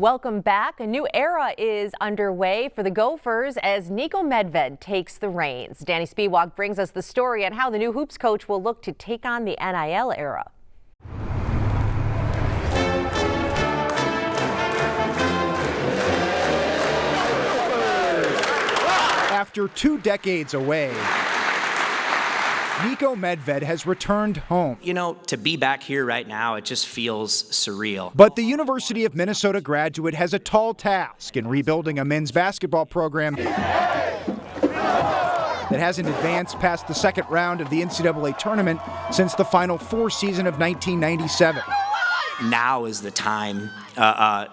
Welcome back. A new era is underway for the Gophers as Niko Medved takes the reins. Danny Spiewak brings us the story on how the new hoops coach will look to take on the NIL era. After 2 decades away, Niko Medved has returned home. You know, to be back here right now, it just feels surreal. But the University of Minnesota graduate has a tall task in rebuilding a men's basketball program that hasn't advanced past the second round of the NCAA tournament since the Final Four season of 1997. Now is the time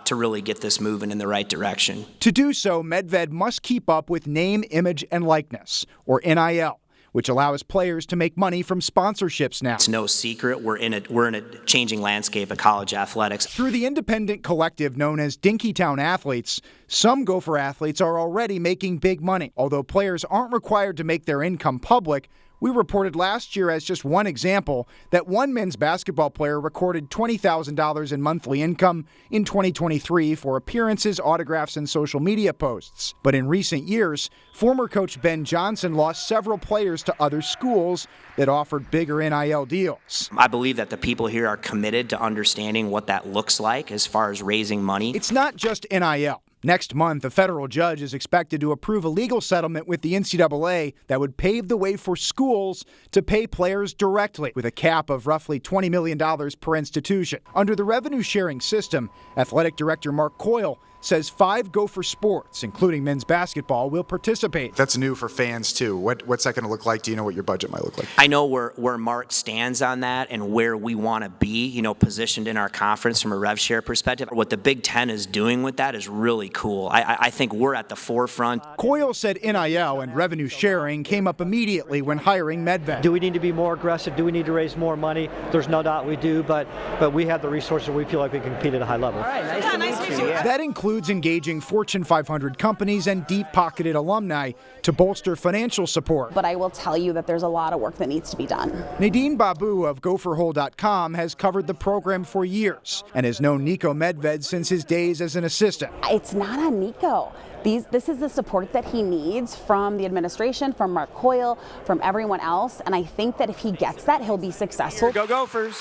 to really get this moving in the right direction. To do so, Medved must keep up with name, image, and likeness, or NIL, which allows players to make money from sponsorships now. It's no secret we're in a changing landscape of college athletics. Through the independent collective known as Dinkytown Athletes, some Gopher athletes are already making big money. Although players aren't required to make their income public, we reported last year as just one example that one men's basketball player recorded $20,000 in monthly income in 2023 for appearances, autographs, and social media posts. But in recent years, former coach Ben Johnson lost several players to other schools that offered bigger NIL deals. I believe that the people here are committed to understanding what that looks like as far as raising money. It's not just NIL. Next month, a federal judge is expected to approve a legal settlement with the NCAA that would pave the way for schools to pay players directly, with a cap of roughly $20 million per institution. Under the revenue-sharing system, athletic director Mark Coyle says 5 Gopher sports, including men's basketball, will participate. That's new for fans, too. What's that going to look like? Do you know what your budget might look like? I know where Mark stands on that and where we want to be, positioned in our conference from a rev share perspective. What the Big Ten is doing with that is really cool. I think we're at the forefront. Coyle said NIL and revenue sharing came up immediately when hiring Medved. Do we need to be more aggressive? Do we need to raise more money? There's no doubt we do, but we have the resources. We feel like we can compete at a high level. All right, nice to meet you. That includes engaging Fortune 500 companies and deep-pocketed alumni to bolster financial support. But I will tell you that there's a lot of work that needs to be done. Nadine Babu of GopherHole.com has covered the program for years and has known Niko Medved since his days as an assistant. It's not on Niko. This is the support that he needs from the administration, from Mark Coyle, from everyone else, and I think that if he gets that, he'll be successful. Go Gophers!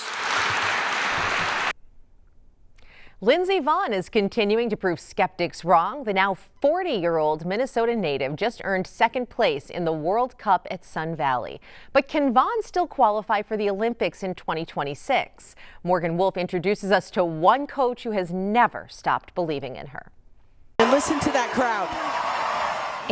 Lindsey Vonn is continuing to prove skeptics wrong. The now 40-year-old Minnesota native just earned second place in the World Cup at Sun Valley. But can Vonn still qualify for the Olympics in 2026? Morgan Wolf introduces us to one coach who has never stopped believing in her. And listen to that crowd.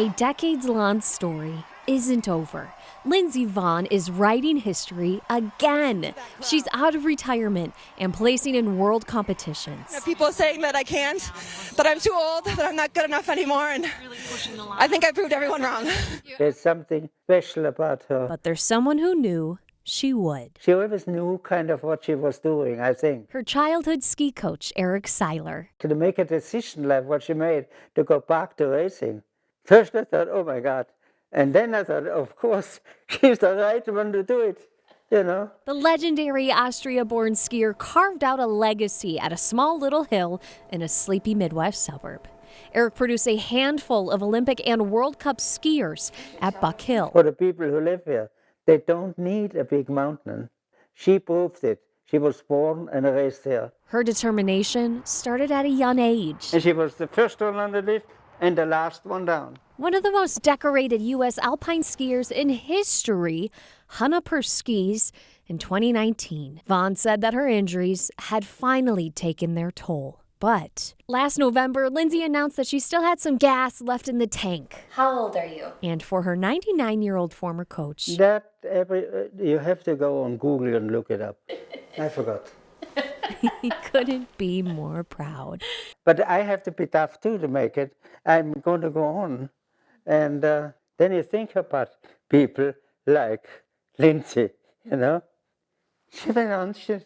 A decades-long story isn't over. Lindsey Vonn is writing history again. She's out of retirement and placing in world competitions. People saying that I can't, that I'm too old, that I'm not good enough anymore, and I think I proved everyone wrong. There's something special about her. But there's someone who knew she would. She always knew kind of what she was doing, I think. Her childhood ski coach, Eric Seiler. To make a decision like what she made to go back to racing. First I thought, oh my God. And then I thought, of course, she's the right one to do it, The legendary Austria-born skier carved out a legacy at a small little hill in a sleepy Midwest suburb. Eric produced a handful of Olympic and World Cup skiers at Buck Hill. For the people who live here, they don't need a big mountain. She proved it. She was born and raised here. Her determination started at a young age. And she was the first one on the lift and the last one down. One of the most decorated U.S. alpine skiers in history hung up her skis in 2019. Vonn said that her injuries had finally taken their toll. But last November, Lindsey announced that she still had some gas left in the tank. How old are you? And for her 99-year-old former coach. You have to go on Google and look it up. I forgot. He couldn't be more proud. But I have to be tough too to make it. I'm going to go on. And then you think about people like Lindsey, She went on, she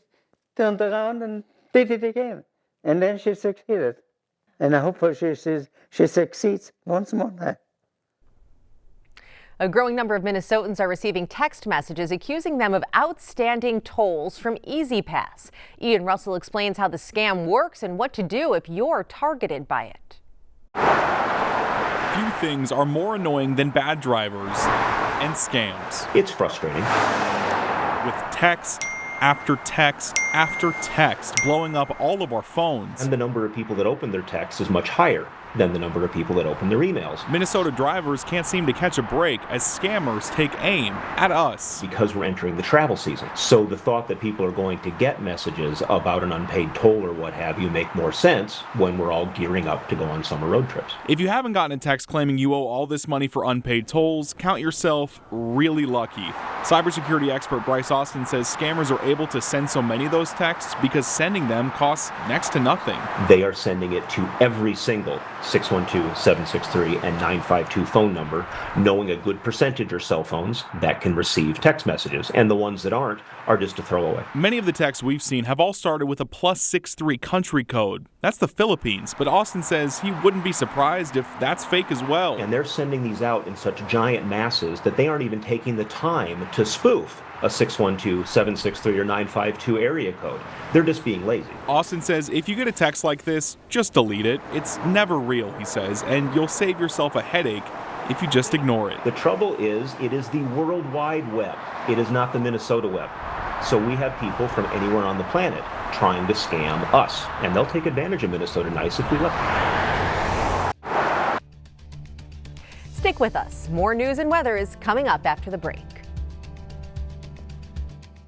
turned around and did it again. And then she succeeded. And I hope she succeeds once more now. A growing number of Minnesotans are receiving text messages accusing them of outstanding tolls from E-ZPass. Ian Russell explains how the scam works and what to do if you're targeted by it. Few things are more annoying than bad drivers and scams. It's frustrating. With text after text after text blowing up all of our phones. And the number of people that open their texts is much higher than the number of people that open their emails. Minnesota drivers can't seem to catch a break as scammers take aim at us. Because we're entering the travel season. So the thought that people are going to get messages about an unpaid toll or what have you make more sense when we're all gearing up to go on summer road trips. If you haven't gotten a text claiming you owe all this money for unpaid tolls, count yourself really lucky. Cybersecurity expert Bryce Austin says scammers are able to send so many of those texts because sending them costs next to nothing. They are sending it to every single 612-763 and 952 phone number, knowing a good percentage are cell phones that can receive text messages, and the ones that aren't are just a throwaway. Many of the texts we've seen have all started with a +63 country code. That's the Philippines, but Austin says he wouldn't be surprised if that's fake as well. And they're sending these out in such giant masses that they aren't even taking the time to spoof a 612-763 or 952 area code. They're just being lazy. Austin says if you get a text like this, just delete it. It's never real, he says, and you'll save yourself a headache if you just ignore it. The trouble is, it is the World Wide Web. It is not the Minnesota web. So we have people from anywhere on the planet trying to scam us, and they'll take advantage of Minnesota Nice if we let them. Stick with us. More news and weather is coming up after the break.